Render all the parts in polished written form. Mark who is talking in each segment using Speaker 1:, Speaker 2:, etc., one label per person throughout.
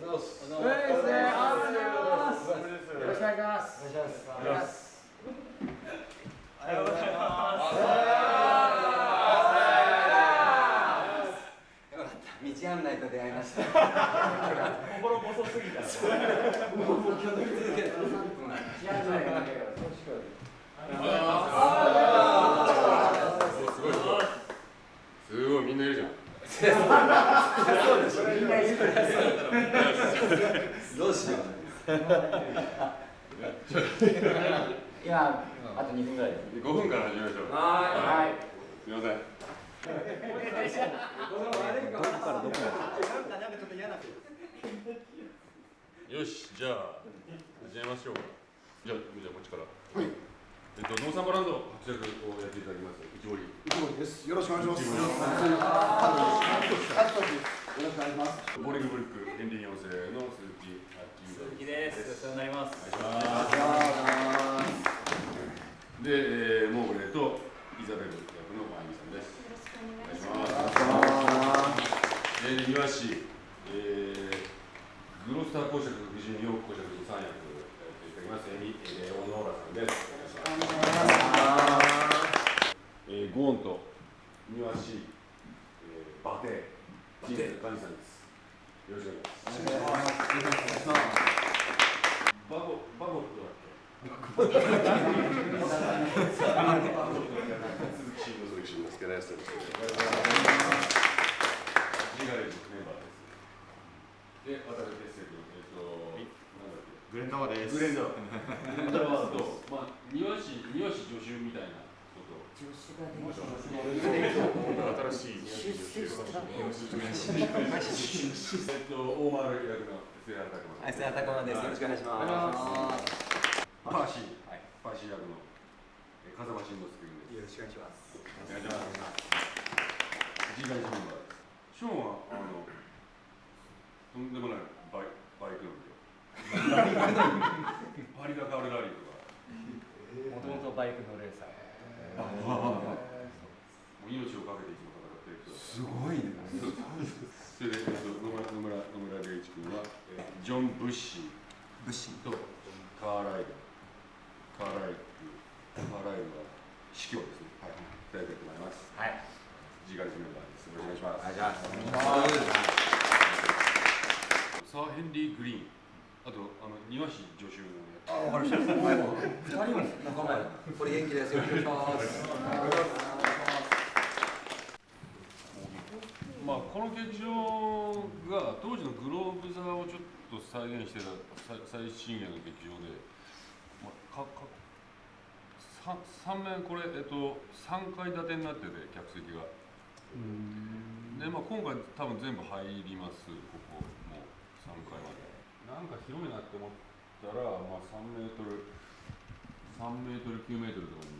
Speaker 1: ろしくお願いします。
Speaker 2: おはようございます。
Speaker 1: よかった。道案内と出会いました。
Speaker 2: 心細すぎた。
Speaker 1: もう今日乗り続けて3分。道案内がないから。
Speaker 3: すごいみんないるじゃん。
Speaker 1: そうでしょ。みんないるから。どうしよう。今あと2分ぐらいで。
Speaker 3: 5分から始めましょう。
Speaker 1: はい。
Speaker 3: すみません。
Speaker 1: どこからどこまで。
Speaker 2: なんかちょっと嫌な。
Speaker 3: よし、じゃあ始めましょうか。じゃあこっちから。はい。農産バランド伯爵をやっていただきます。内堀
Speaker 4: です。よろしくお願いします。よろしくお願いします。
Speaker 3: ボーリングブリックエンディ4世の鈴木
Speaker 2: 鈴木です。よろしくお願いします。
Speaker 3: で、モーグレーとイザベル役のマイミさんです。
Speaker 5: よろしくお願いし
Speaker 3: ます。庭師、グロスター公爵夫人ヨーク公爵の3役をやっていただきます。エレオノーラさんです。ゴーンと庭師、バテチーズカニさんです。よろしくお願いします。バゴットだっけ？鈴木慎吾です。よろしくお願いします。ジガレージメンバーです。で、渡辺哲也君、
Speaker 4: グレンダワーです。
Speaker 3: グレンダワーと、まあ、庭師助手みたいなことを。
Speaker 1: 助手が出ました。
Speaker 3: 新しい大丸役の瀬原拓磨。
Speaker 1: 瀬原拓磨です。よろしくお願いします。
Speaker 3: パーシー役の風間慎之介君です。
Speaker 1: よろしくお願いします。
Speaker 3: お願いします。G ガイジメンバーです。ショーンはとんでもないバイクなんで。パリが変わるラリーとか。
Speaker 2: もともとバイクのレーサー。
Speaker 3: もう命をかけていつも戦っている人だ。
Speaker 4: すごいね。
Speaker 3: それで野村礼一君はジョン・ブッシーとカーライルは司教ですね。はい。いただきたいと思います。
Speaker 1: はい。
Speaker 3: ジガリスメンバーです。よろしくお願いします。
Speaker 1: お願いします。
Speaker 3: サー・ヘンリー・グリーン、あと庭師助手のやつ。
Speaker 1: わかりました。2人も仲間や。これ元気です。よろしくお願いします。
Speaker 3: まあこの劇場が当時のグローブ座をちょっと再現してた最新鋭の劇場で、まあ、3面これ3階建てになってて客席が。でまあ今回多分全部入ります。ここもう3階まで。なんか広いなって思ったら、まあ3メートル9メートルとかに、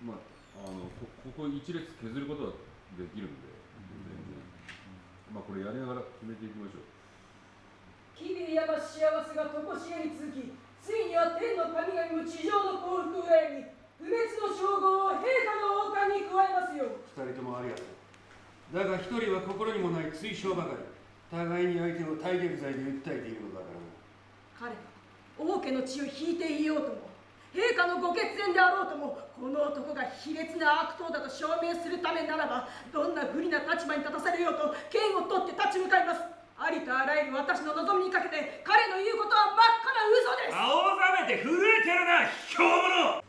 Speaker 3: まあここ1列削ることができるんで。まあこれやりながら決めていきましょう。
Speaker 6: 吉備山幸せが常しえに続き、ついには天の神々も地上の幸福を裏に不滅の称号を陛下の王冠に加えますよ。
Speaker 7: 二人ともありがとう。だが一人は心にもない追奨ばかり、互いに相手を体虐罪で訴えているのだからな。
Speaker 6: 彼が王家の血を引いていようとも、陛下のご血縁であろうとも、この男が卑劣な悪党だと証明するためならば、どんな不利な立場に立たされようと剣を取って立ち向かいます。ありとあらゆる私の望みにかけて彼の言うことは真っ赤な嘘です。
Speaker 7: 青ざめて震えてるな、卑怯者。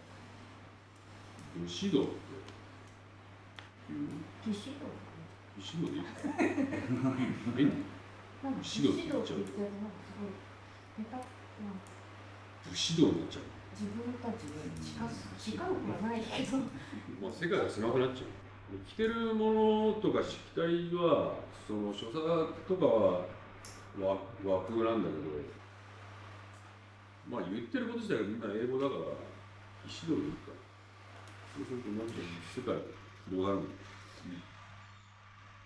Speaker 3: 指導って
Speaker 5: 武士道。
Speaker 3: 指導でいい
Speaker 5: なんか武士道って言ってるとなんかすごい下手な
Speaker 3: 武士道になっちゃう。
Speaker 5: 自分たちで近くはないけど。
Speaker 3: まあ世界が狭くなっちゃう。着てるものとか色体はその所作とかは和風なんだけど、まあ言ってること自体がみんな英語だから指導でいいか。そうするとなんか世界が広がる。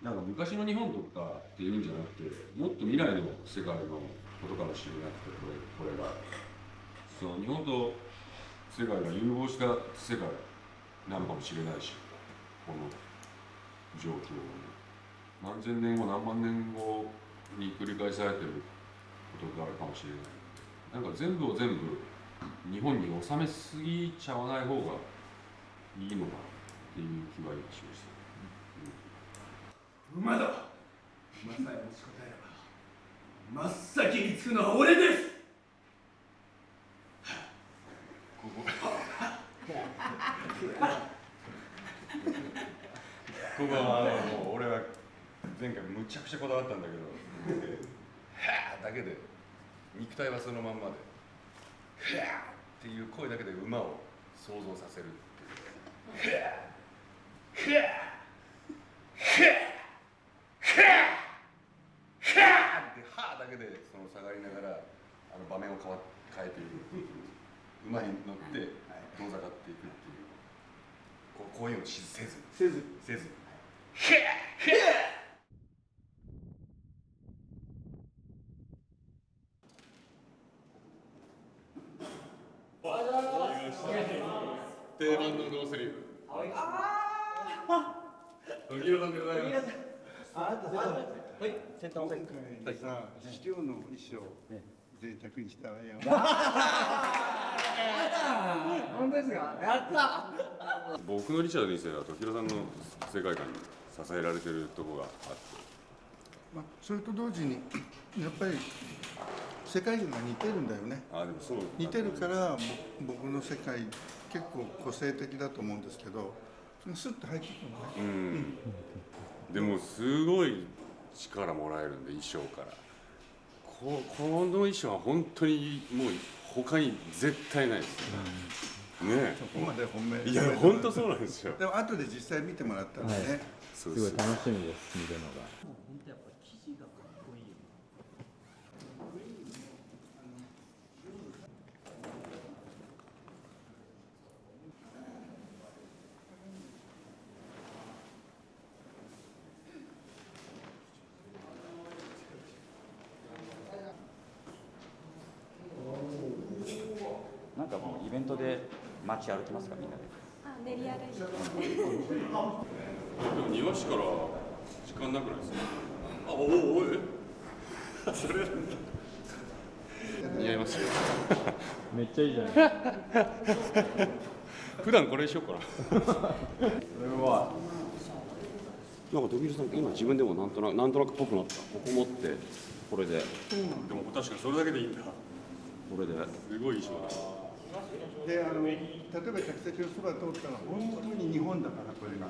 Speaker 3: なんか昔の日本とかっていうんじゃなくて、もっと未来の世界のことかもしれなくて、これがその日本と世界が融合した世界なのかもしれないし、この状況を何千年後何万年後に繰り返されてるがあるかもしれない。なんか全部を全部日本に収めすぎちゃわない方がいいのかっていう気はしました。
Speaker 7: 馬だ。馬さえ持ちこたえれば真っ先につくのは俺です。
Speaker 3: ここはもう俺は前回むちゃくちゃこだわったんだけどはぁだけで肉体はそのまんまではぁっていう声だけで馬を想像させるっていうはぁはぁはぁってはぁだけでその下がりながら場面を変えていく馬に乗って遠ざかっていくっていうこういうのせず定番のノースリーブ。時宏さんでございます。
Speaker 8: 今回さ、市長の衣装、贅沢にしたわよ。
Speaker 1: 本当ですか。やった。
Speaker 3: 僕のリチャード2世は時宏さんの世界観に支えられてるところがあって、
Speaker 8: それと同時にやっぱり世界観が似てるんだよね。
Speaker 3: でもそう
Speaker 8: 似てるから僕の世界結構個性的だと思うんですけど、スッと入ってくるのね。
Speaker 3: でもすごい力もらえるんで、衣装からこの衣装は本当にもう他に絶対ないですね。
Speaker 8: そこまで本命。
Speaker 3: いや本当そうなんですよ。
Speaker 8: でも後で実際見てもらったんでね。
Speaker 9: すごい楽しみです、見るのが。
Speaker 2: 本当やっぱ生地がかっこいいよ。
Speaker 10: なんかもうイベントで街歩きますか、みんなで。
Speaker 5: 練り歩いて。
Speaker 3: でも庭師から時間なくないですか。おいそれ似合いますよ。
Speaker 9: めっちゃいいじゃない。
Speaker 3: 普段これにしようかな。
Speaker 10: なんか時宏さん今自分でもなんとなくっぽくなった。ここ持ってこれで。
Speaker 3: でも確かにそれだけでいいんだ。
Speaker 10: これで。
Speaker 3: すごい衣装だ。
Speaker 8: で例えば客席のそば通ったら本当に日本だからこれが。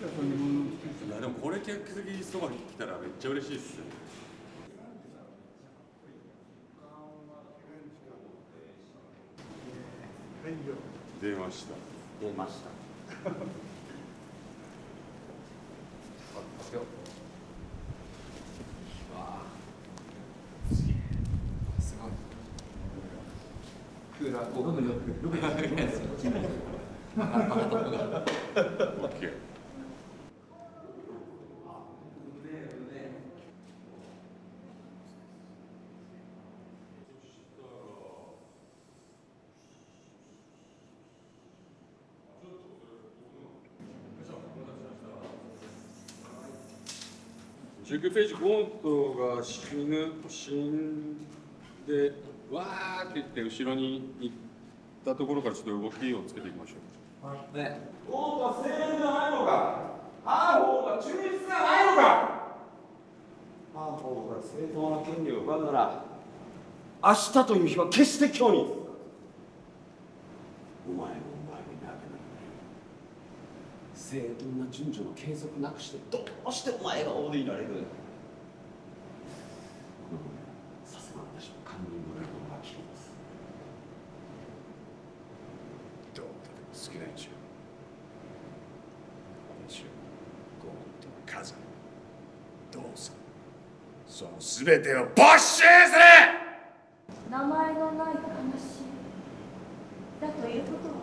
Speaker 8: 日本の
Speaker 3: いやでもこれ客席そばに来たらめっちゃ嬉しいっすよ。出ました。
Speaker 10: 出ました。
Speaker 1: すごい。クーラー効果がよくバカトップが。
Speaker 3: オッケー。19ページ、ゴーントが死んで、わーって言って後ろに行ったところからちょっと動きをつけていきましょう。
Speaker 1: ね。
Speaker 4: ゴーントは正義じゃないのか。ハーホーが中立じゃないのか。
Speaker 10: ハーホーが正当な権利を奪うなら、明日という日は決して今日に。お前もお前もいなくなる。正当な順序の継続なくしてどうしてお前が王でいられる。さすが私も堪忍のレベルが切ります。
Speaker 3: どうだでも好きな位置よ。私はゴーンと火山、どうぞその全てを没収する。
Speaker 5: 名前のない話だということは。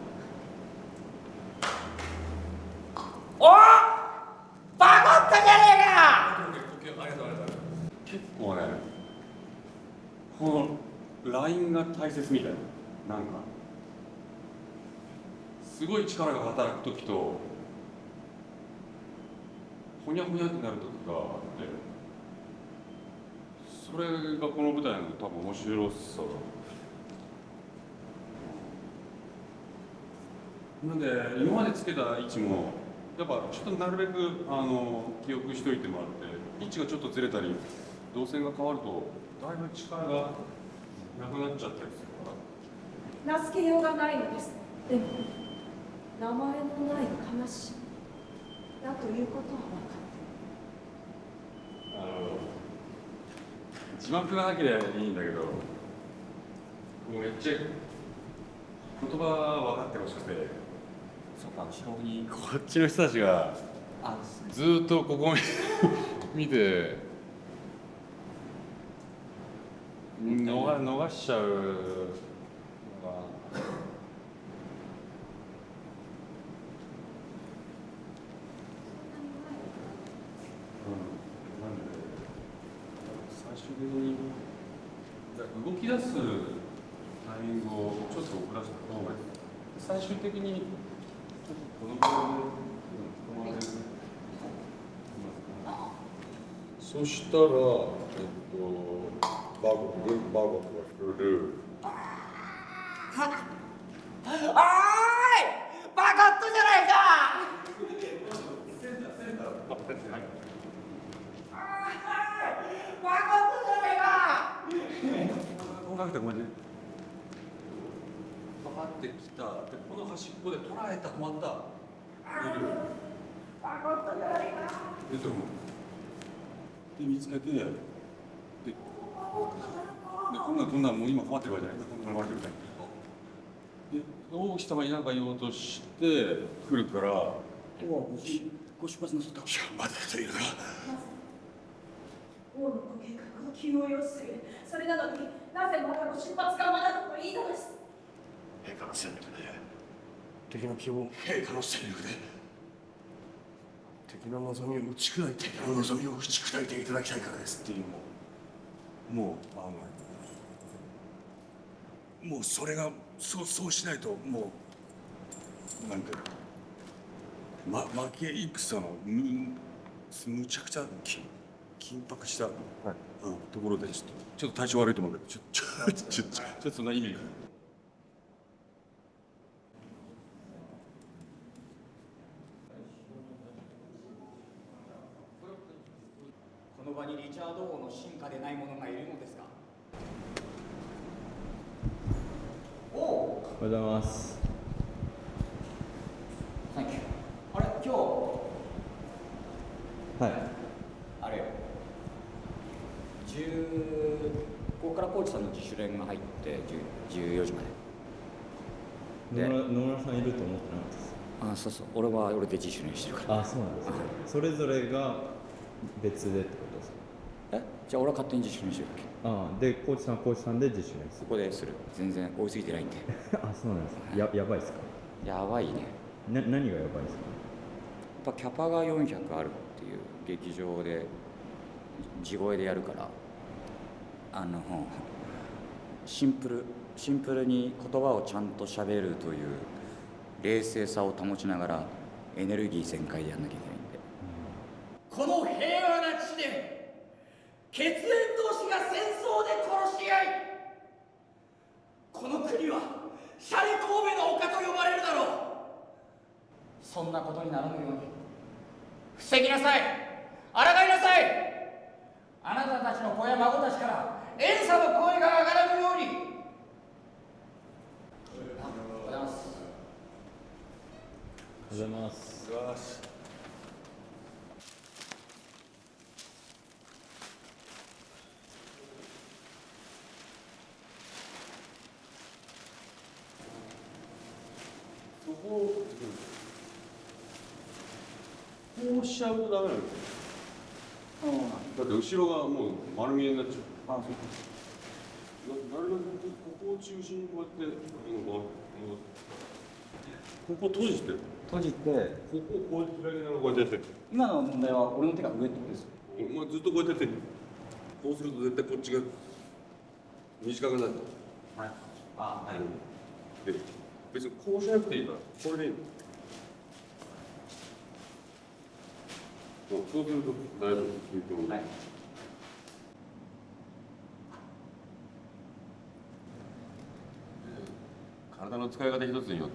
Speaker 3: 結構ね、このラインが大切みたいな、なんかすごい力が働く時とほにゃほにゃってなる時があって、それがこの舞台の多分面白さなんで今までつけた位置もやっぱちょっとなるべく記憶しといてもらって位置がちょっとずれたり動線が変わるとだいぶ力がなくなっちゃったりするから
Speaker 6: 名付けようがないのです。でも名前のない悲しみだということは分かって
Speaker 3: 字幕がなければいいんだけどもうめっちゃ言葉分かってほしくて
Speaker 1: そうか、後ろに。
Speaker 3: こっちの人たちが
Speaker 1: あ、
Speaker 3: ずーっとここ見て逃しちゃうのが最終的に動き出すタイミングをちょっと遅らせた方がいい。最終的にちょっとこのぐらいで止まれる。そしたらバゴクが来る。
Speaker 10: おーいバカットじゃないかバカットじゃないか
Speaker 3: 音楽でごめんね。パパって来た。でこの端っこで捉えた止まった。
Speaker 10: バカットじゃないか
Speaker 3: で見つけてでこんなんもう今困ってるわけじゃない。こんな困ってるみたいな。で大きさまに何か言おうとして来るから。
Speaker 10: ご出発なさった。
Speaker 3: まだ人いるな。
Speaker 6: 王のご計画を急を要する。それなのになぜまたご出発がまだと言いのです。
Speaker 3: 陛下の戦略で敵の希望陛下の戦略で敵の望みを打ち砕いて敵の望みを打ち砕いていただきたいからですっていうのももうそれがそうしないともうなんか負け戦のむちゃくちゃ緊迫した、ところでちょっと体調悪いと思うけどちょっとそんな意味が。
Speaker 10: この場にリチャード王の進化でない者がいるのですか。おお。
Speaker 9: おはようございます。
Speaker 10: サンキュー。あれ今日
Speaker 9: はい。
Speaker 10: あれここからコーチさんの自主練が入って14時まで。
Speaker 9: 野村さんいると思ってなかったです。
Speaker 10: あ、そうそう。俺は俺で自主練してるから。
Speaker 9: あ、そうなんですね。それぞれが別でってことですか。
Speaker 10: じゃあ俺は勝手に自主練してるわけ。
Speaker 9: でコーチさんはコーチさんで自主練する。
Speaker 10: ここでする。全然追いついてないんで。
Speaker 9: あ、そうなんですね。やばいですか。
Speaker 10: やばいね。
Speaker 9: 何がやばいですか。
Speaker 10: やっぱキャパが400あるっていう劇場で地声でやるからシンプルに言葉をちゃんと喋るという冷静さを保ちながらエネルギー全開でやんなきゃいけないんで、この平和な地で血縁同士が戦争で殺し合い、この国はシャレ神戸の丘と呼ばれるだろう。そんなことにならぬように防ぎなさい、抗いなさい。あなたたちの子や孫たちから怨嗟の声が上がらぬように。おはようございます。
Speaker 9: おはようございます。
Speaker 3: こうしちゃうとダメなの。だって後ろがもう丸見えになっちゃう。あ、そうか。なるべくここを中心にこうやってここ閉じて
Speaker 10: 閉じて、
Speaker 3: ここをこうやって開きながらこうやってやって。
Speaker 10: 今の問題は俺の手が上ってことです。
Speaker 3: まあずっとこうやってやって。こうすると絶対こっちが短くなる。
Speaker 10: はい。あ、はい。
Speaker 3: で、別にこうしなくていいから、これでいいの。そうすると大丈夫。はい。体の使い方一つによって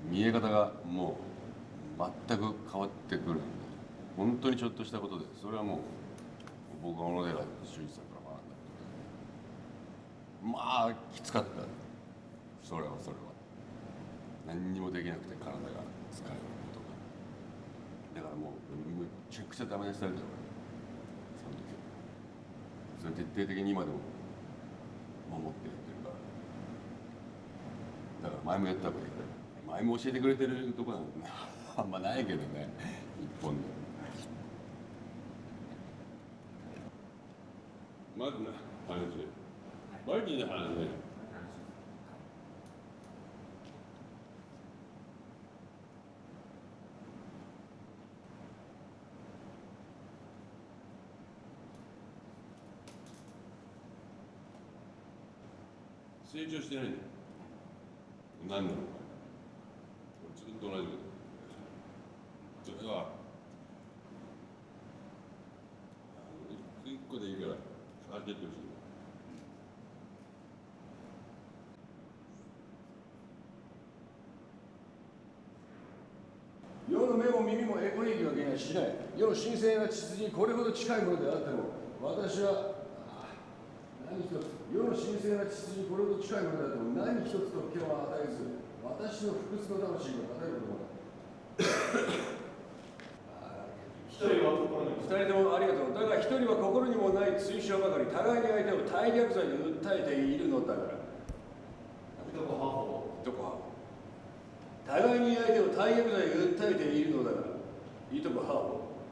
Speaker 3: 見え方がもう全く変わってくるんで、本当にちょっとしたことで、それはもう僕は小野寺修一さんから学んだことで、まあきつかった。それは何にもできなくて体が疲れることが、だからもうめちゃくちゃダメ出しされたよ、その時は。それ徹底的に今でも守ってやってるから、だから前もやったわけで、前も教えてくれてるとこなんてあんまないけどね、一本で。マジな話、マジな話ね。成長してないんだよ。何なのか。ずっと同じこと。それは一個でいいから変わっていってほしい。
Speaker 7: 世の目も耳もエコ利益は減しない。世の神聖な秩序にこれほど近いものであっても、私は何一つ、世の神聖な秩序にこれほど近いものであっても何一つと今日は与えず、私の不屈の魂が与えることが
Speaker 4: 一人は心に
Speaker 7: 二人ともありがとう。だが一人は心にもない追証ばかり、互いに相手を大逆罪で訴えているのだから。
Speaker 4: どこハホ
Speaker 7: どこ互いに相手を大逆罪で訴えているのだから。いとこハー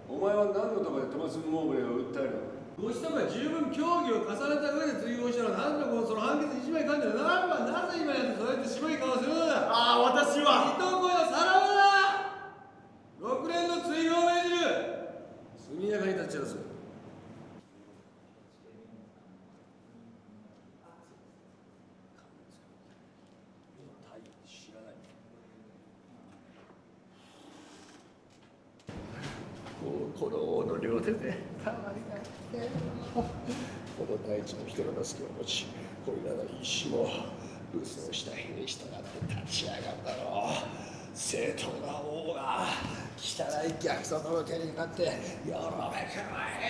Speaker 7: フ、お前は何のとこでトマス・モーブレーを訴えるのだ。
Speaker 11: ご子とが十分協議を重ねた上で追放したら何だこのその判決一枚噛んでるならば、なぜ今やってそうやって白い顔するのだ。
Speaker 4: ああ、私はい
Speaker 11: とこよさらばだ。6年の追放を命じる。
Speaker 7: 速やかに立ち会わせる。
Speaker 11: この王の両手でたまりがってこの大地の人の助けを持ち、これらの石も武装した兵士となって立ち上がるだろう。正当な王が汚い逆賊の手になってよろめくまい。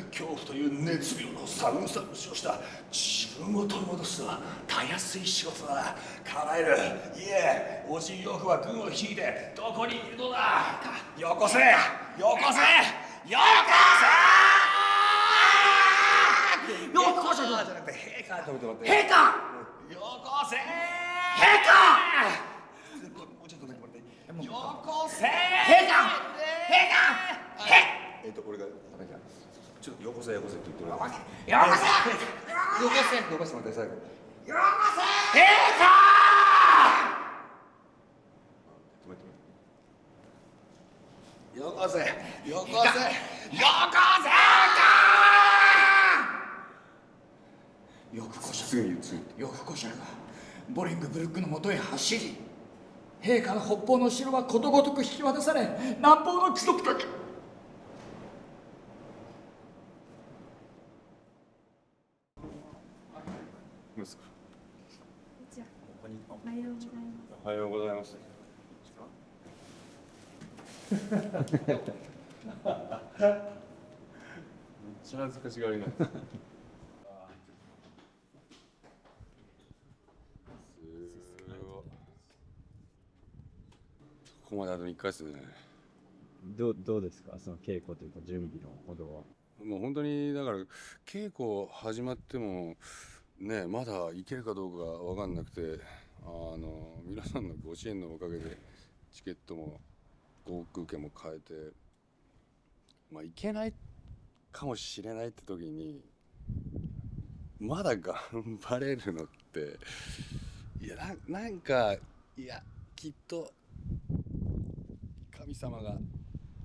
Speaker 11: 恐怖という熱病の寒さをした自分を取り戻すのはたやすい仕事だ。叶える。いえ、おじいヨークは軍を引いてどこにいるのだ。よこせよこせよこせよこせじゃなくて陛下と思って陛下よこせ陛下もうちょっとだけ待ってよこせ陛下陛下俺がちょっとよこせよこせって言ってる。よこせよこせよこせ待って最後。よこせ陛下。よこせよこせよこせよくこしゃよくこしゃるがボリングブルックのもとへ走り、陛下の北方の城はことごとく引き渡され、南方の貴族たち
Speaker 3: 息子。
Speaker 5: おはようございます。
Speaker 3: おはようございます。めっちゃ恥ずかしがりな。ここまであと1回ですね。
Speaker 9: どうですか、その稽古というか準備のほどは。
Speaker 3: もう本当にだから稽古始まってもね、まだいけるかどうか分かんなくて、皆さんのご支援のおかげでチケットも航空券も変えて、いけないかもしれないって時にまだ頑張れるのって、いやなんかきっと神様が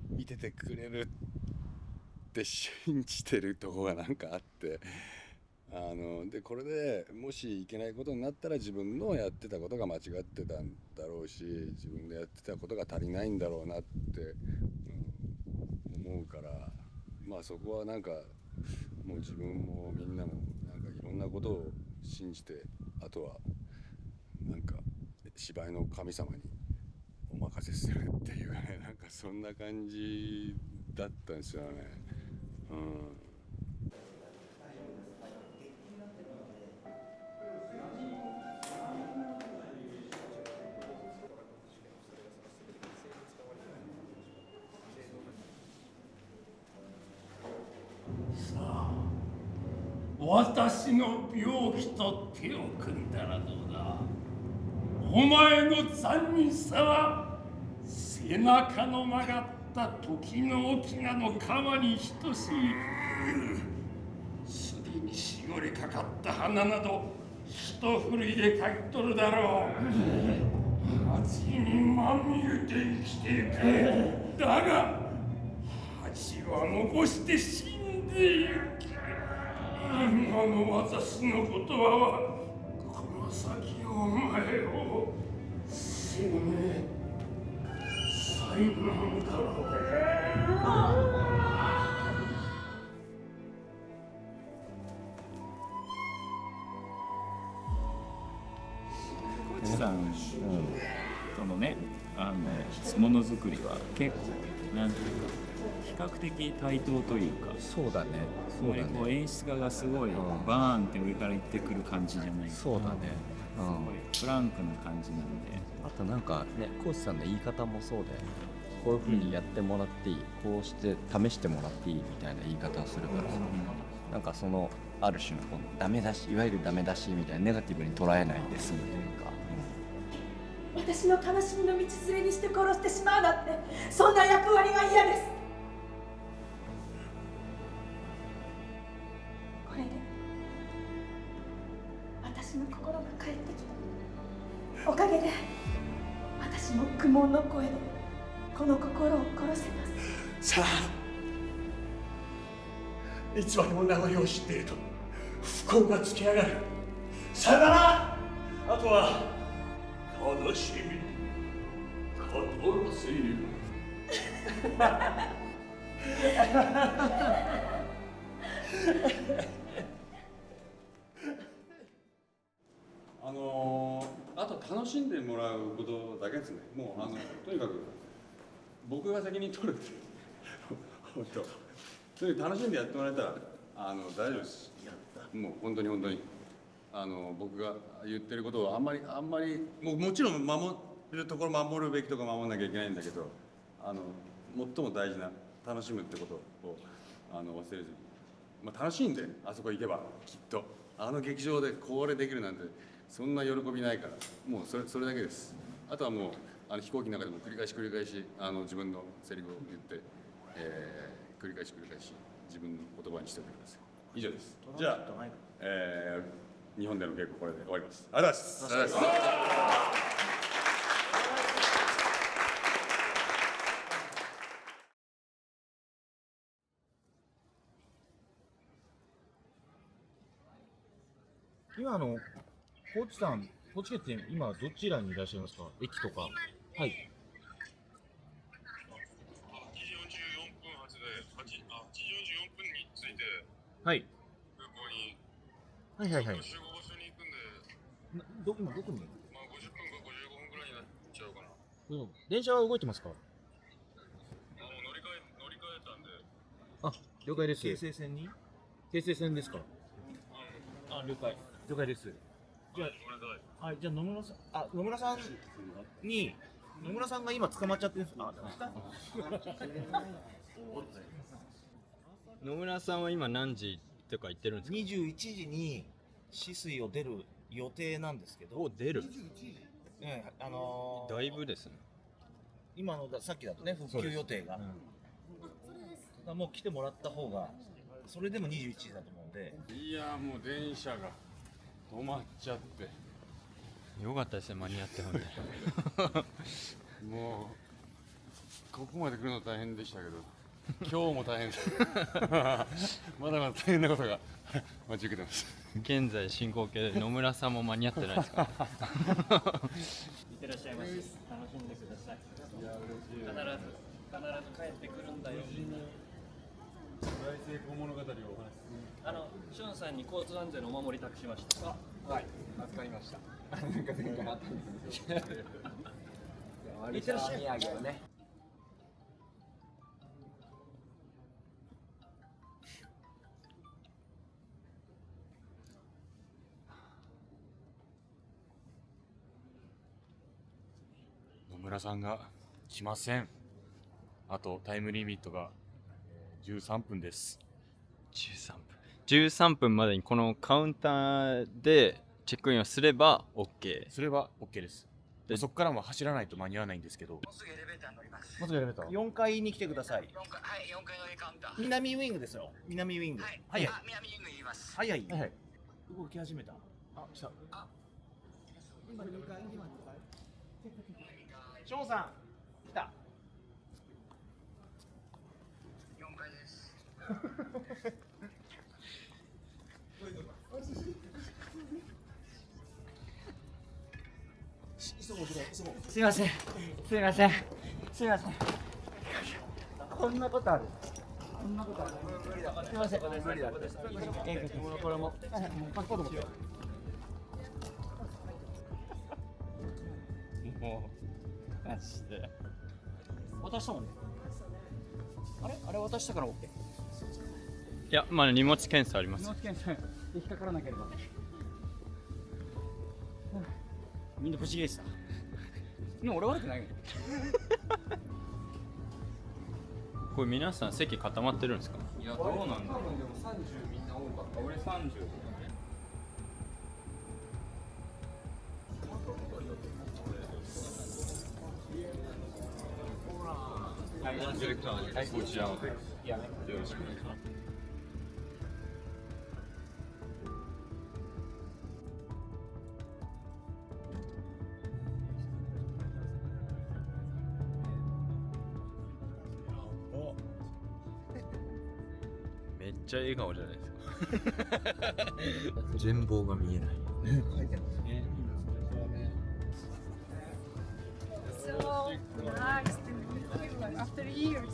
Speaker 3: 見ててくれるって信じてるとこがなんかあって、でこれでもしいけないことになったら自分のやってたことが間違ってたんだろうし、自分でやってたことが足りないんだろうなって、思うから、そこはなんかもう自分もみんなもなんかいろんなことを信じて、あとはなんか芝居の神様にお任せするっていうかね、なんかそんな感じだったんですよね。
Speaker 12: さあ、私の病気と手を組んだらどうだ。お前の残忍さは背中の曲がった時の沖縄の川に等しい。すでにしおれかかった花など一振りで嗅ぎ取るだろう。蜂にまみれて生きていく。だが蜂は残して死んでいく。今の私の言葉はこの先お前を死ね最後だろう。
Speaker 13: コチさんとのね、ものづくりは結構なんていうか比較的対等というか、
Speaker 14: そうだね、
Speaker 13: そうだね、こう演出家がすごいバーンって上から行ってくる感じじゃない。
Speaker 14: そうだね、
Speaker 13: すごいフランクな感じなんで。
Speaker 14: あとなんかね、コーチさんの言い方もそうだよね。こういう風にやってもらっていい、こうして試してもらっていいみたいな言い方をするからさ、なんかそのある種のこのダメ出し、いわゆるダメ出しみたいなネガティブに捉えないで済むというか、
Speaker 6: 私の悲しみの道連れにして殺してしまうなんて、そんな役割が嫌です。これで私の心が帰ってきた。おかげで私も苦悶の声でこの心を殺せます。
Speaker 12: さあ、いつまでも名残を知っていると不幸がつき上がる。さよなら。あとは悲しみ語らせる。
Speaker 3: あと楽しんでもらうことだけですね。もうとにかく僕が責任取るって本当とにかく楽しんでやってもらえたら大丈夫です。もう本当に僕が言ってることをあんまりもちろん守るところ守るべきところ守らなきゃいけないんだけど、最も大事な楽しむってことを忘れずに、楽しいんであそこ行けばきっと劇場でこれできるなんてそんな喜びないから、もうそれだけです。あとはもう飛行機の中でも繰り返し自分のセリフを言って、繰り返し自分の言葉にしておいてください。以上です。じゃあ、日本での稽古これで終わります。ありがとうございます。
Speaker 15: 今高知さん、高知県って今どちらにいらっしゃいますか？駅とか。はい。
Speaker 3: 8時44分発で、8時44分に着いて、
Speaker 15: はい。
Speaker 3: 空港に、
Speaker 15: はいはいはい。
Speaker 3: 集合場所に行くんで、
Speaker 15: 今どこに？50
Speaker 3: 分か55分ぐらいになっちゃうかな。
Speaker 15: 電車は動いてますか？
Speaker 3: もう乗り換えたんで。
Speaker 15: あ、了解です。
Speaker 14: 京成線に？
Speaker 15: 京成線ですか？あ、了解です。じゃあ、はい、じゃあ野村さんが今捕まっちゃってるんですか？
Speaker 9: 野村さんは今何時とか言ってるんですか
Speaker 14: ？21時に止水を出る予定なんですけど。
Speaker 9: 出る？
Speaker 14: ね、
Speaker 9: だいぶですね。
Speaker 14: 今のさっきだとね、復旧予定が。もう来てもらった方が、それでも21時だと思うんで。
Speaker 3: いやもう電車が止まっちゃって。
Speaker 9: よかったですね、間に合ってほんで。
Speaker 3: もうここまで来るの大変でしたけど、今日も大変です。まだまだ大変なことが待ち受けてます。
Speaker 9: 現在進行形で野村さんも間に合ってないですか？
Speaker 2: いってらっしゃいませ。楽しんでください。必ず帰ってくるんだよ。
Speaker 3: 成功物語をお話し
Speaker 2: ションさんに交通安全のお守り託しました。
Speaker 1: はい、助かりました。なんか前回あったんですけど。
Speaker 2: いってらっしゃい。
Speaker 1: 土産をね。
Speaker 15: 野村さんが来ません。あとタイムリミットが13分です。
Speaker 9: 13分までにこのカウンターでチェックインをすれば OK。
Speaker 15: すれば OK です。そこからも走らないと間に合わないんですけど。もうすぐエレベーター乗ります。もうすぐエレベーター。
Speaker 11: 4階に来てください。
Speaker 16: はい、4階のカウンター。
Speaker 11: 南ウィングですよ。南ウィング。
Speaker 16: はい、
Speaker 11: はい。
Speaker 16: 南ウィングにいます。
Speaker 11: はいはい。
Speaker 15: 動き始めた。あ、来た。
Speaker 11: 今2階、今2階。ショーさん、来た。
Speaker 16: 4階です。
Speaker 11: すいません。すいません。すいません。こんなことある。こんなことある。すいません。無理だ。これも。パスポート持って。
Speaker 9: もうマジで
Speaker 11: 渡したもんね。あれ渡したから OK。
Speaker 9: いや、まだ荷物検査あります。
Speaker 11: 荷物検査で引っかからなければ。みんな不思議でした。でも俺悪くないよ。
Speaker 9: これ皆さん席固まってるんですか？
Speaker 1: いや、どうなんだろう。でも30みんな多かった。俺30。
Speaker 3: ディレクターのこちらのでよろしくお願いします。
Speaker 9: めっちゃ笑顔じゃないですか。全貌が見えない。書いてますね。
Speaker 6: So relaxed and beautiful after years.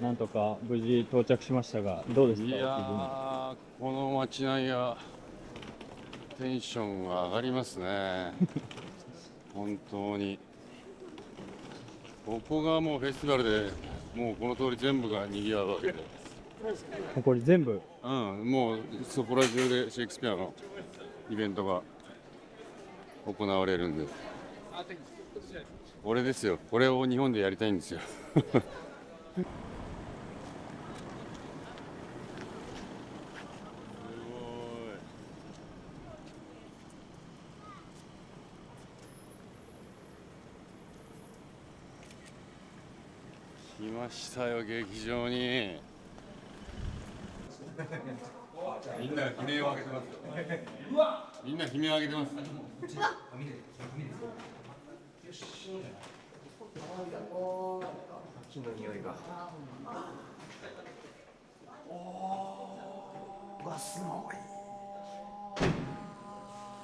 Speaker 9: なんとか無事到着しましたが、どうですか？
Speaker 3: いやー、この街並みはテンションが上がりますね。本当に。ここがもうフェスティバルで、もうこの通り全部が賑わうわけで。
Speaker 9: これ全部？
Speaker 3: うん、もうそこら中でシェイクスピアのイベントが行われるんで。これですよ。これを日本でやりたいんですよ。来ましたよ、劇場に。みんな悲鳴を上げてますよ。みんな悲鳴を上げてます。
Speaker 1: 木の匂いが。わ、すごい。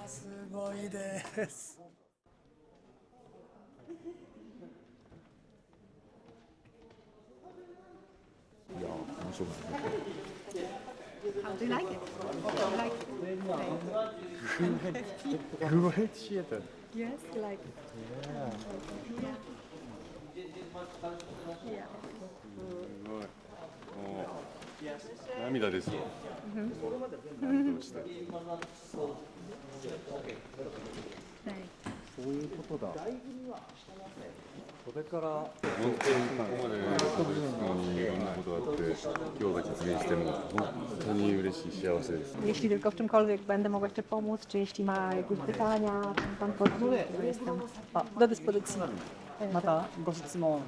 Speaker 1: すごいです。
Speaker 3: いや、面白いですね。
Speaker 6: How do you like it? Do you like it?
Speaker 9: Great theater.
Speaker 6: Yes, like.
Speaker 9: Yeah.
Speaker 6: Yeah.
Speaker 3: すごい。もう涙ですよ。感動して。
Speaker 9: そういうことだ。それから
Speaker 3: 本当にここまでいろんなことがあって今日が実現しても本当に嬉しい幸せです。
Speaker 5: Jeśli tylko w czymkolwiek będę mogła jeszcze pomóc, czy jeśli ma jakieś pytania, czy pan potrzebuje, to jestem do dyspozycji.
Speaker 17: またご質問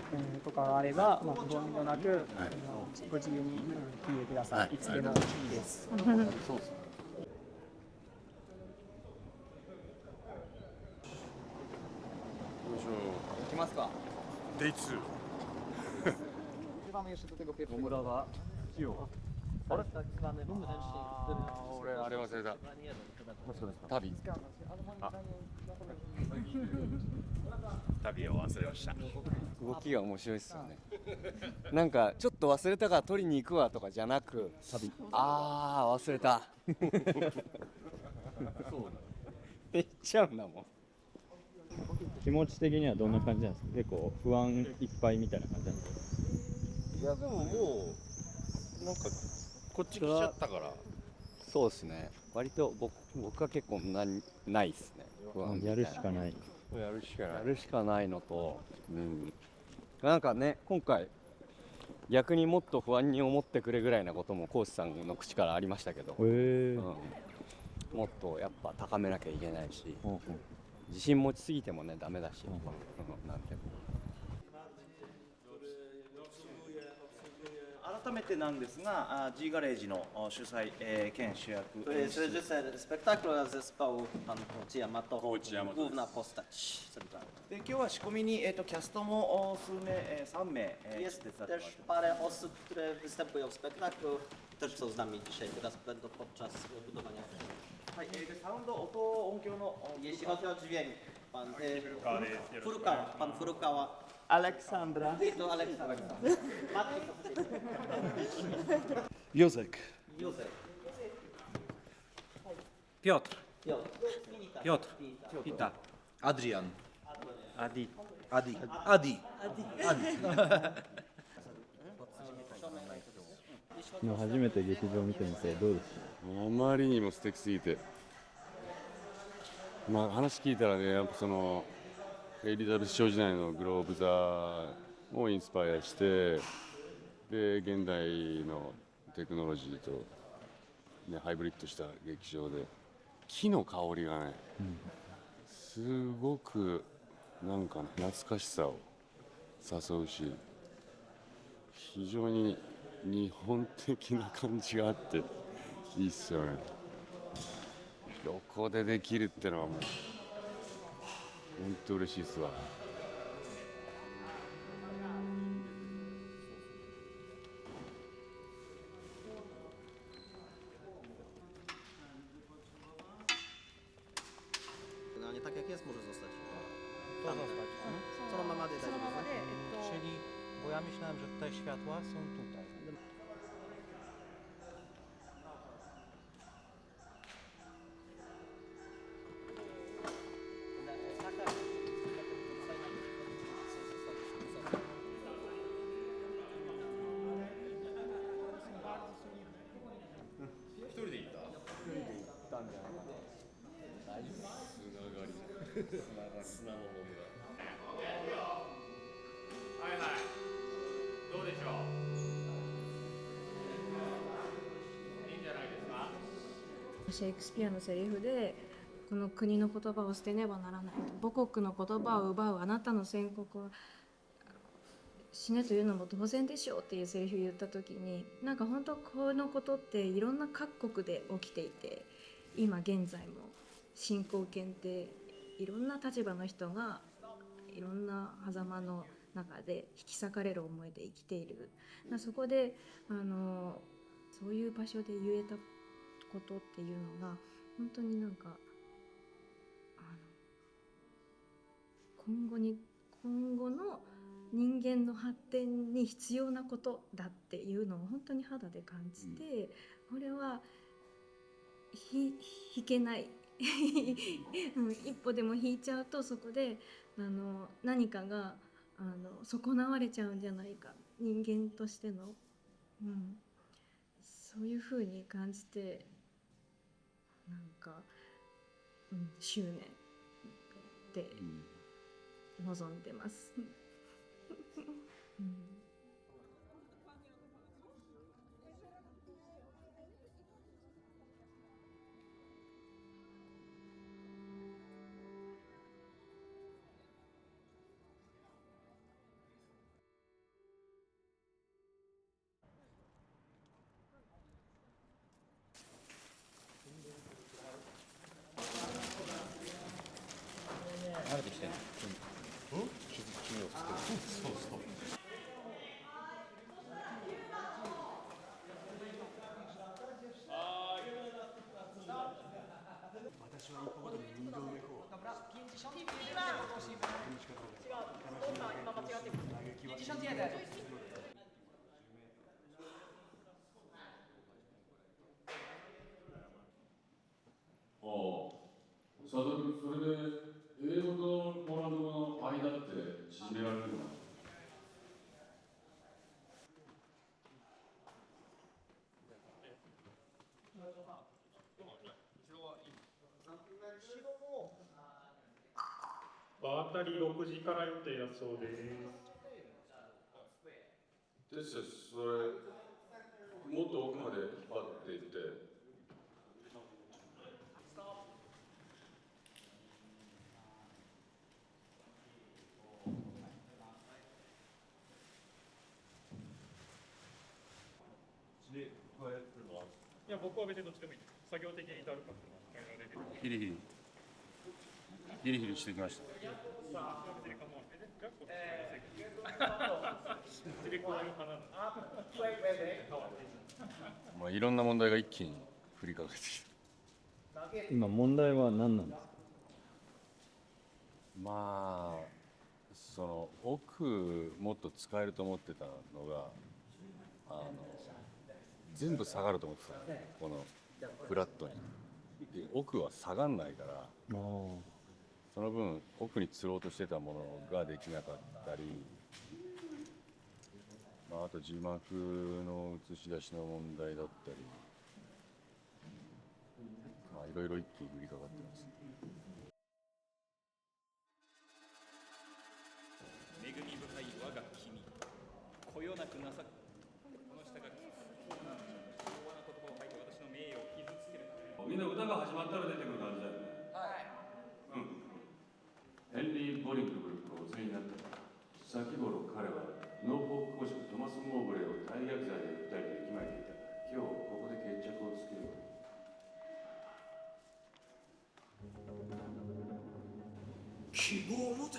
Speaker 17: とかがあれば、ご遠慮なくご自由に聞いてください。いつでもいいです。
Speaker 3: Day 2.
Speaker 17: Używamy jeszcze do tego pierwszego.
Speaker 9: Omurawa.
Speaker 17: Ale tak zwany
Speaker 3: 俺あれ忘れた。
Speaker 9: 旅。
Speaker 14: 旅を忘れました。動きが面白いですよね。なんかちょっと忘れたから取りに行くわとかじゃなく、ああ忘れた。って言っちゃうんだもん。
Speaker 13: 気持ち的にはどんな感じなんですか？結構不安いっぱいみたいな感じなんですか？
Speaker 14: いやでももうなんかこっち来ちゃったから。そうですね。割と僕は結構ないですね。
Speaker 13: やるしかない。
Speaker 14: やるしかないのと、なんかね今回逆にもっと不安に思ってくれぐらいなこともコーチさんの口からありましたけど、もっとやっぱ高めなきゃいけないし、自信持ちすぎてもねダメだし、なんて。
Speaker 18: 改めてなんですが、G ガレージの主催、兼主役。
Speaker 19: Spektakl zespołu pan główna postać.
Speaker 18: De今日は仕込みにキャストも数名3名
Speaker 19: Jest też parę osób, które występują w spektaklu, też są z nami dzisiaj, teraz będą podczas budowania.
Speaker 18: はい、サウンド音音響の
Speaker 19: Jeśli chodzi o dźwięk, pan Furukawa.
Speaker 18: Aleksandra.
Speaker 19: To Aleksandra.
Speaker 20: Józek.
Speaker 1: Piotr. Pita. Adrian. Adi.
Speaker 13: もう初めて劇場見てみてどうですか？
Speaker 3: あまりにも素敵すぎて、まあ話聞いたらね、やっぱそのエリザベス朝時代のグローブ座をインスパイアして、で現代のテクノロジーと、ね、ハイブリッドした劇場で木の香りがね、すごくなんか、ね、懐かしさを誘うし、非常に日本的な感じがあっていいっすよね。横でできるってのはもう本当嬉しいっすわ。
Speaker 19: Tak jak jest, może zostać. Co ma mamady dać?
Speaker 21: Czyli, bo ja myślałem, że te światła są tutaj.
Speaker 6: Shakespeare シェイクスピアのセリフで、この国の言葉を捨てねばならないと、母国の言葉を奪うあなたの宣告は死ねというのも当然でしょうっていうセリフを言った時に、なんか本当このことっていろんな各国で起きていて、今現在も進行形っていろんな立場の人がいろんな狭間の中で引き裂かれる思いで生きている。そこでそういう場所で言えたことっていうのが本当になんか今後の人間の発展に必要なことだっていうのを本当に肌で感じて、これは引けない一歩でも引いちゃうとそこで何かが損なわれちゃうんじゃないか、人間としての、そういうふうに感じて、なんか、執念で臨んでます。
Speaker 9: 慣れてきてるの？君を作ってる。
Speaker 7: 私は一歩ごとに人形を埋めこう。
Speaker 21: Dobra, 51.違う。どんな今間違ってる。51.
Speaker 3: 佐藤君、それで英語とポーランド語の間って縮められるの？
Speaker 2: 場当たり6時から予定だそうです。
Speaker 3: ですよ、それ、もっと奥まで引っ張っていって。
Speaker 2: で、加えるのは？いや、僕は別にどっちでもいいです。作業的に至るかっていうのは変えられる。
Speaker 3: ヒリヒリ。ヒリヒリしてきました。まあいろんな問題が一気に降りかかってきた。
Speaker 14: 今問題は何なんですか？
Speaker 3: まあその奥もっと使えると思ってたのが全部下がると思ってたの、このフラットに。で奥は下がんないから。その分奥に釣ろうとしてたものができなかったり、まあ、あと字幕の映し出しの問題だったり、まあいろいろ一気に降りかかってます。
Speaker 13: 恵み深い我が君、こよなくなさこの下が昭和な言葉を吐いて私の名誉を傷つける。
Speaker 3: みんな歌が始まったら出てくる感じだよね。はい。ヘンリー・ボリングブルックをお連れになった。先頃彼はノーフォーク公職トマス・モーブレーを大逆罪で訴えて駅前にいた。今日ここで決着をつける。
Speaker 7: 希望を持て。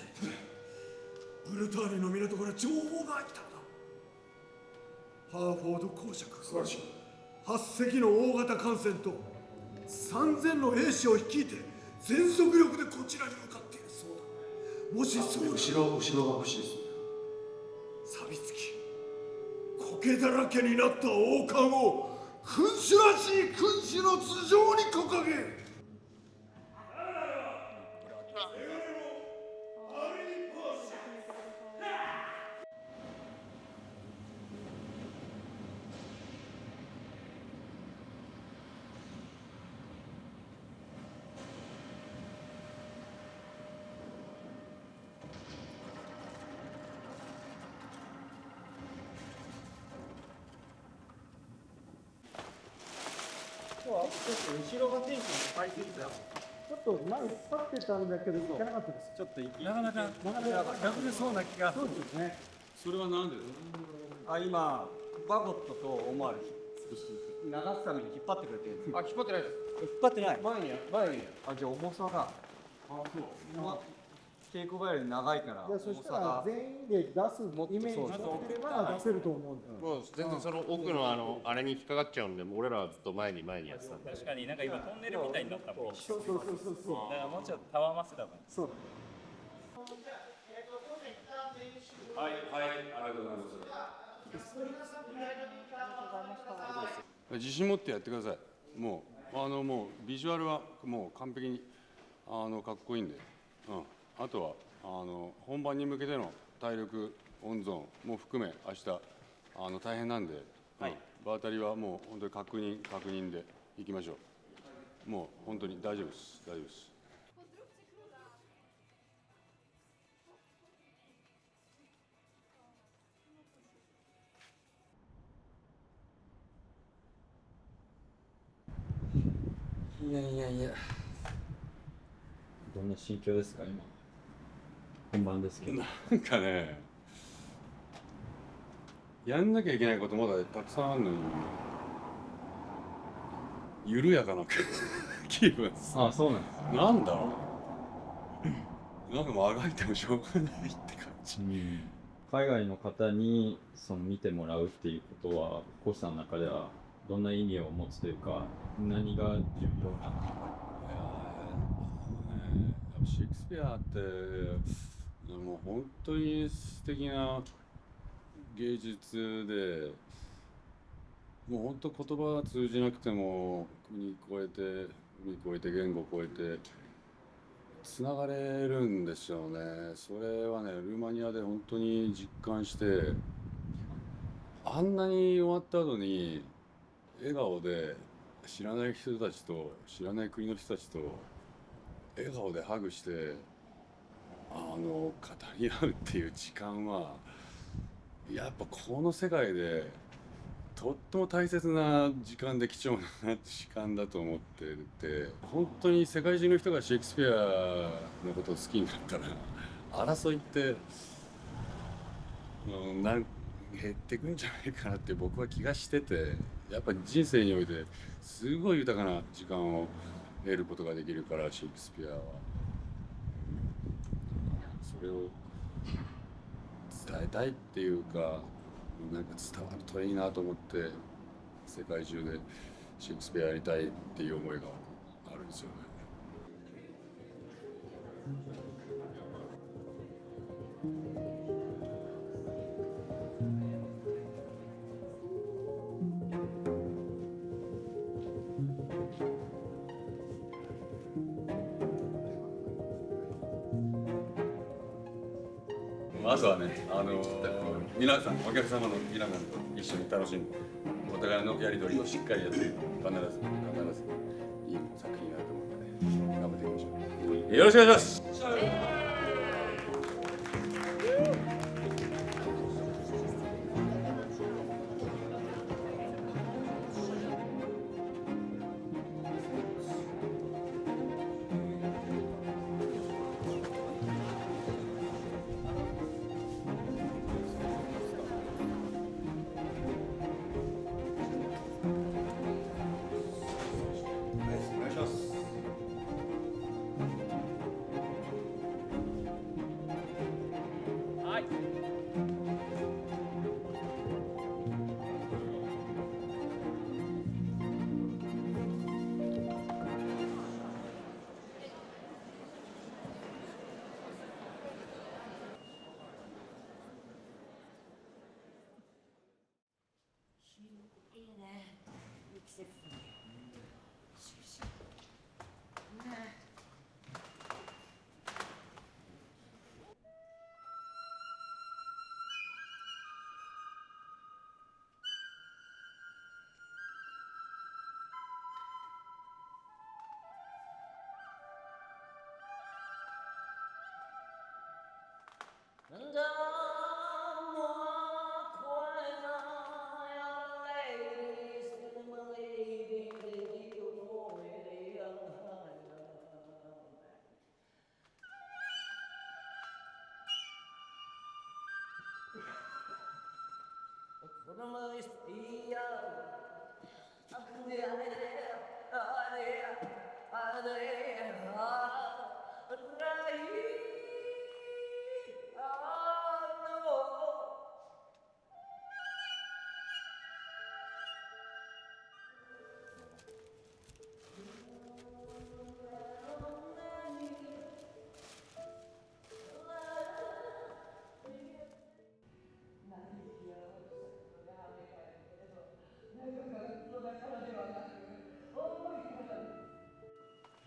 Speaker 7: ブルターニの港から情報が入ったのだ。ハーフォード公爵8隻の大型艦船と3000の兵士を率いて全速力でこちらに向かっているそうだ。もしそう後ろが欲しいです。錆びつき苔だらけになった王冠を君主らしい君主の頭上に掲げ、
Speaker 17: ちょっと後ろが天気に変えてきたよ。ちょっと前立ってたんだけど行かなかったです。ちょっとなかなか楽でそうな気が。そうですね。
Speaker 3: それはなんで？
Speaker 1: 今バゴットとオマール流すために引っ張ってくれてる。
Speaker 11: あ、引っ張ってないです。
Speaker 1: 引っ張ってない。
Speaker 11: 前に。
Speaker 1: あ、じゃあ重さが。あ、そう。稽古場より長いから。
Speaker 17: そしたら全員で出すイメージを作れば出せると思うんだよ。
Speaker 11: もう全然その奥のあれに引っかかっちゃうんで、俺らはずっと前にやってたんで。
Speaker 13: 確かになんか今トンネルみたいになったもん。
Speaker 17: そう。だ
Speaker 13: からもうちょっとたわませたもん。
Speaker 17: そう。
Speaker 3: はい、ありがとうございます。自信持ってやってください。もうビジュアルはもう完璧にかっこいいんで、あとは本番に向けての体力温存も含め明日大変なんで、場当たりはもう本当に確認でいきましょう。もう本当に大丈夫です。
Speaker 14: いやどんな心境ですか今本番ですけど。
Speaker 3: なんかね、やんなきゃいけないことまだたくさんあるのに緩やかな気分。
Speaker 14: あ、そうなんです。
Speaker 3: なんだろう、なんかもうあがいてもしょうがないって感じ。
Speaker 14: 海外の方に見てもらうっていうことはコシさんの中ではどんな意味を持つというか、何が重要なのか。
Speaker 3: シェイクスピアってもう本当に素敵な芸術で、もう本当言葉通じなくても国越えて言語越えてつながれるんですよね。それはねルーマニアで本当に実感して、あんなに終わった後に笑顔で知らない人たちと知らない国の人たちと笑顔でハグして語り合うっていう時間はやっぱこの世界でとっても大切な時間で貴重な時間だと思ってて、本当に世界中の人がシェイクスピアのことを好きになったら争いって減ってくんじゃないかなって僕は気がしてて、やっぱり人生においてすごい豊かな時間を得ることができるから、シェイクスピアはそれを伝えたいっていうか、なんか伝わるといいなと思って世界中でシェイクスピアやりたいっていう思いがあるんですよね。あとはね、皆さん、お客様の皆さんと一緒に楽しんで、お互いのやり取りをしっかりやって、必ずいい作品になると思うので、頑張っていきましょう。よろしくお願いします。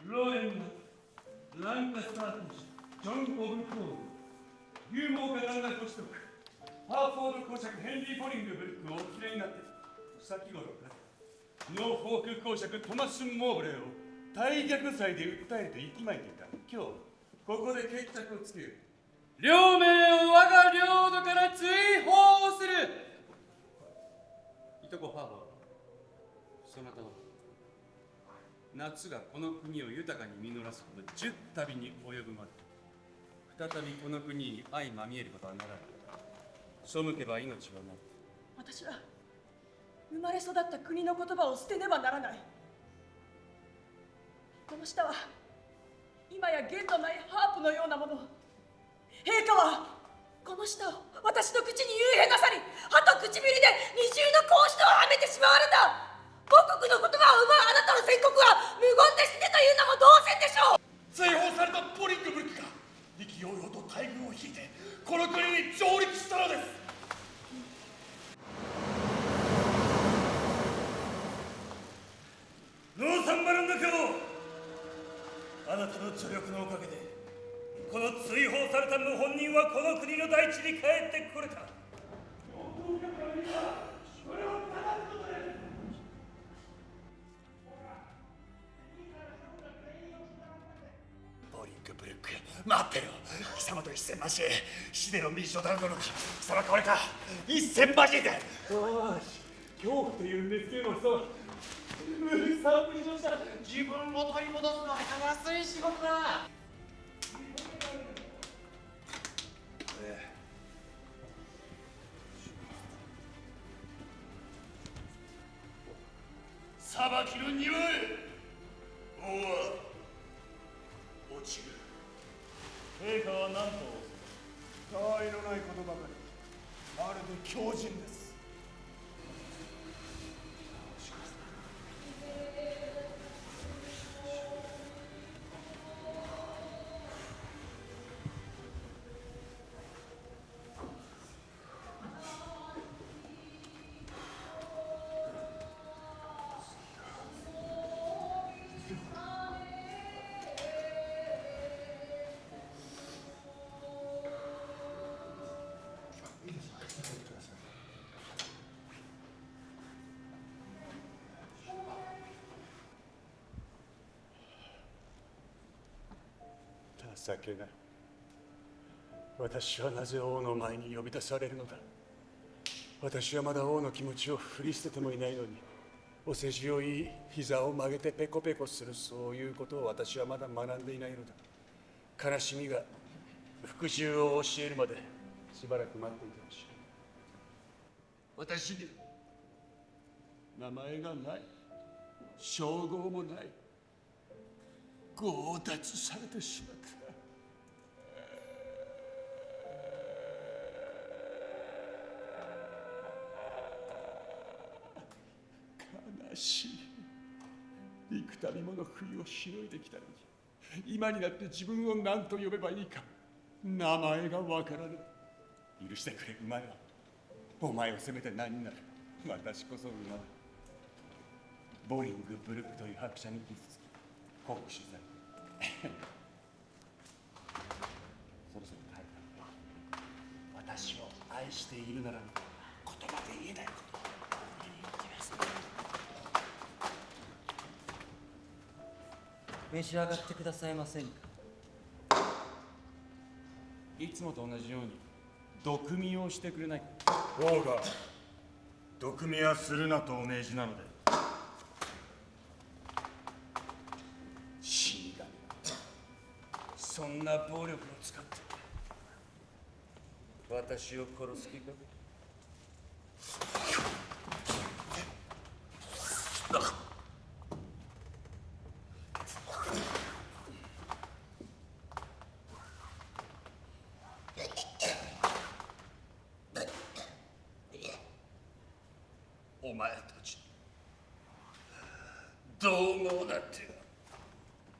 Speaker 12: ローレンランカスタートジョン・オブ・コール勇猛果敢なご子息ハーフォード公爵ヘンリー・ポリングブルックをお連れになって先頃からノーフォーク公爵トマス・モーブレーを大逆罪で訴えて息巻いていた今日ここで決着をつける。両名を我が領土から追放する。
Speaker 8: いとこハーバー、そなたは夏がこの国を豊かに実らすこと10旅に及ぶまで再びこの国に相まみえることはならない。背けば命はない。
Speaker 6: 私は生まれ育った国の言葉を捨てねばならない。この舌は今や弦のないハープのようなもの。陛下はこの舌を私の口に幽閉なさり、歯と唇で二重の格子をはめてしまわれた。母国の言葉を奪うあなたの宣告は無言で死ねというのも同然でしょう。
Speaker 12: 追放されたあなたの助力のおかげでこの追放された謀反人はこの国の大地に帰ってこれた。
Speaker 10: ボリングブルック、待ってよ。貴様と1000万シシデの民主を頼んだのか。貴様これか。1000万シで。
Speaker 12: よし、恐怖という熱気の人。サンプリとしたら自分を取り戻すのはたまらしい仕事だ。
Speaker 10: 裁きの匂い。王は落ちる。
Speaker 12: 陛下は何と？
Speaker 10: たわいのないことばかり。まるで狂人です。情けない。私はなぜ王の前に呼び出されるのだ。私はまだ王の気持ちを振り捨ててもいないのに、お世辞を言い、膝を曲げてペコペコする、そういうことを私はまだ学んでいないのだ。悲しみが復讐を教えるまでしばらく待っていてほしい。私に名前がない、称号もない、強奪されてしまった。悲しい。幾度もの冬をしのいできたのに、今になって自分を何と呼べばいいか名前がわからぬ。許してくれ馬よ。お前を責めて何になる。私こそ馬だ。ボリング・ブルックという伯爵に傷つき国取材そろそろ帰る。私を愛しているなら言葉で言えないことを言ってください。
Speaker 1: 召し上がってくださいませんか。
Speaker 8: いつもと同じように毒味をしてくれない。
Speaker 10: 王が毒味はするなとお命じなので。死神、そんな暴力を使って私を殺す気か。お前たちどう猛なって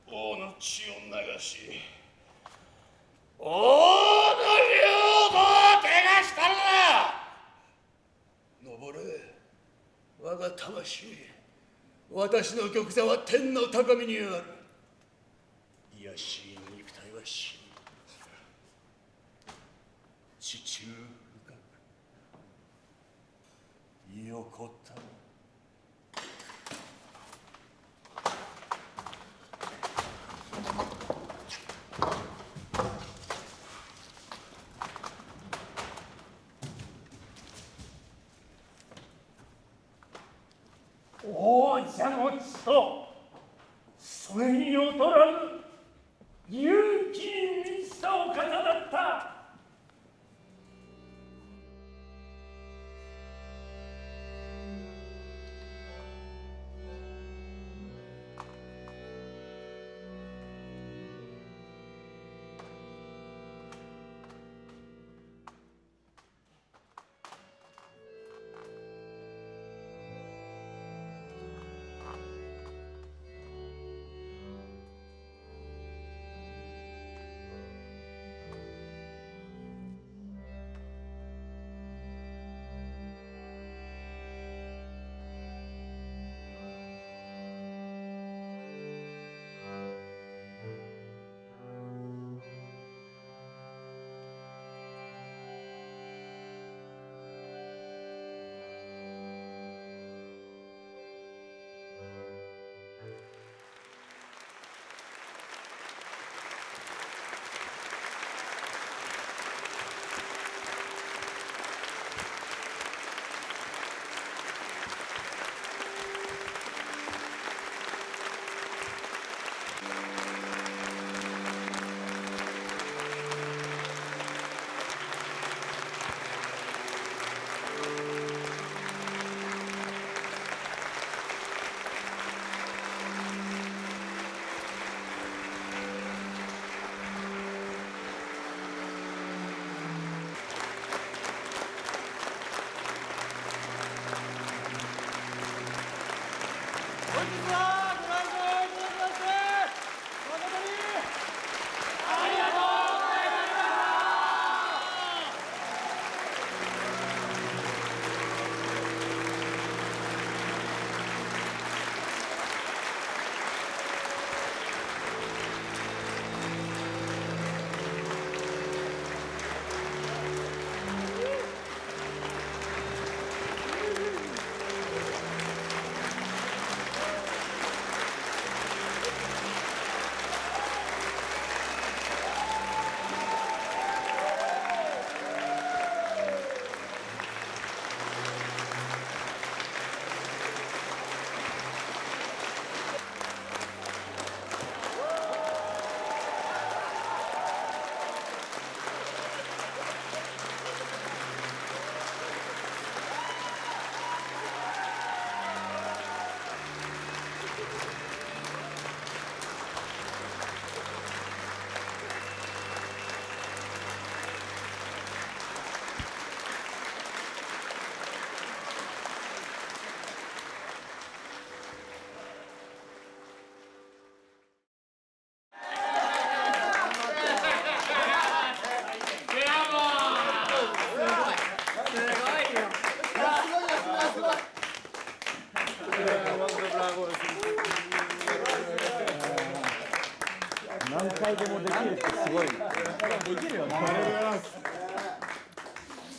Speaker 10: 王の血を流し、王の領土を汚したのだ。登れ、我が魂。私の玉座は天の高みにある。卑しい肉体は死に、地中深く横たわる。
Speaker 12: 王者の血とそれに劣らぬ勇気に満ちたお方だった。
Speaker 17: 何回でもできるってすごい。できるよね。
Speaker 10: ありがとうございます。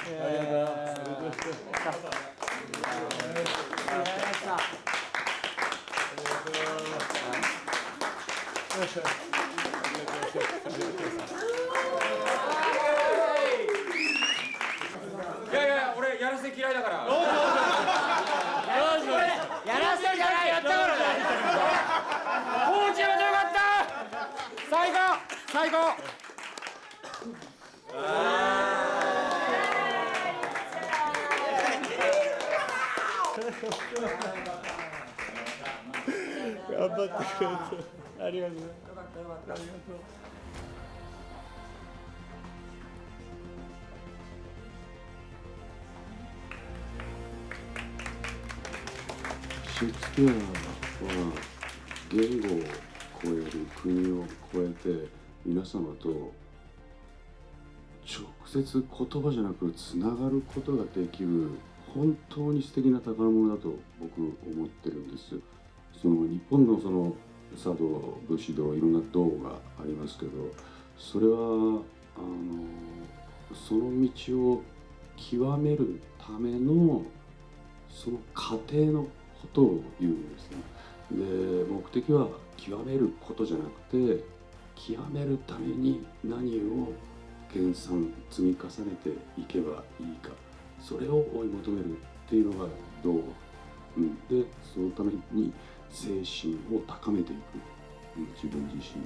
Speaker 17: ありがとうございます。
Speaker 3: いやいや、俺やらせ嫌いだから。
Speaker 11: やらせじゃない、やったからだ。
Speaker 3: コーチはよかった。最高、最高。
Speaker 10: 頑張ってくれてありがとう。
Speaker 4: シェイクスピアは言語を超える、国を超えて皆様と直接言葉じゃなくつながることができる本当に素敵な宝物だと僕思ってるんです。その日本のその茶道、武士道、いろんな道がありますけど、それはその道を極めるためのその過程のことを言うんですね。で、目的は極めることじゃなくて、極めるために何を研鑽積み重ねていけばいいか、それを追い求めるっていうのが道。で、そのために精神を高めていく、自分自身に。